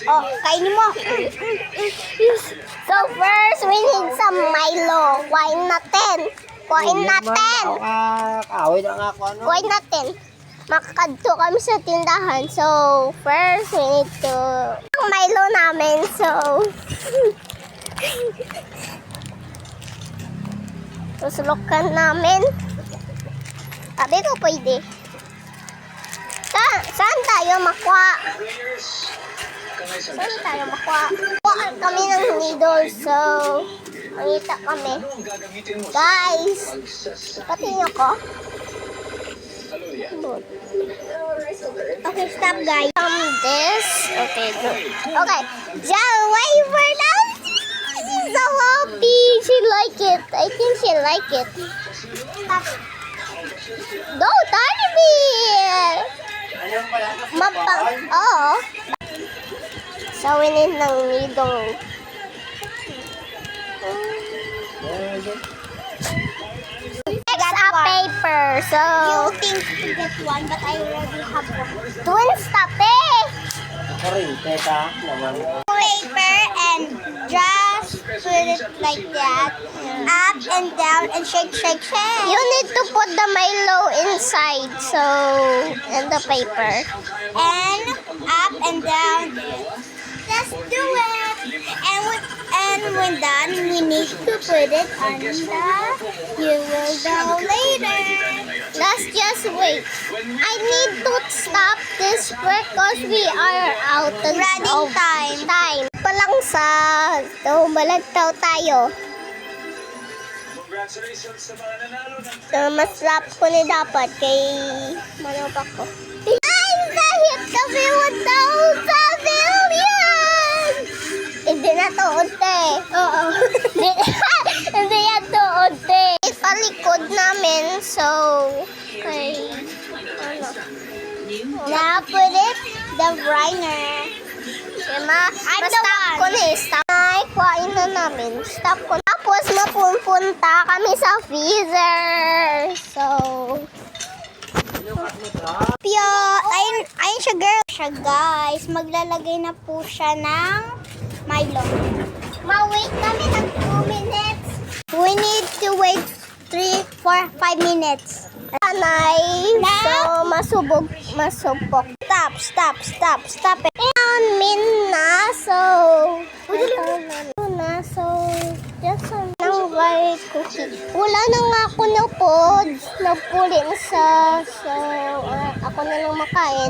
Oh, kainin mo. So first, we need some Milo. Kuhain natin. Kuhain natin. Kaaway na nga ako ano. Kuhain natin. Makakadto kami sa tindahan. So, first, we need to... Ang Milo namin, so... Susulukan namin. Sabi ko pwede. Saan tayo makuha? Saan tayo makuha? Kuha kami ng noodles. So, mangita kami. Guys, patingin ako. Okay, stop guys. This. Okay, go. Okay. Jan, wait for now. She's so happy. She like it. I think she like it. Stop. Go, tiny bear. Mapang. Oo. So, we need ng nidong. Next, a paper. So, you think to get one, but I already have one. Twin stop eh. Ako rin, teka naman. Paper and just put it like that. Up and down and shake, shake, shake. You need to put the Milo inside. So, and the paper. And up and down. Just do it. And when done, we need to put it on the... You will know later. Let's just wait. I need to stop this because we are out of time. Palang sa balagtaw tayo. Mas lap ko ni dapat kay manok ko. Ay, dahil kami 1,000 million! Hindi na tuod te. Oo. Hindi na tuod te. Palikod namin, so kay na-put it the briner. Stop ko na eh. Stop. Ay, kuhain na namin. Stop ko. Tapos mapupunta kami sa freezer. So, Pio, ayun siya girl. Siya guys, maglalagay na po siya ng Milo. Ma-wait kami ng 2 minutes. We need to wait 3, 4, 5 minutes. Anay, so masubok. Stop. And min na, so just nang white cookie. Wala na nga ako na pods. Nagpuli na siya. So, ako na lang makain.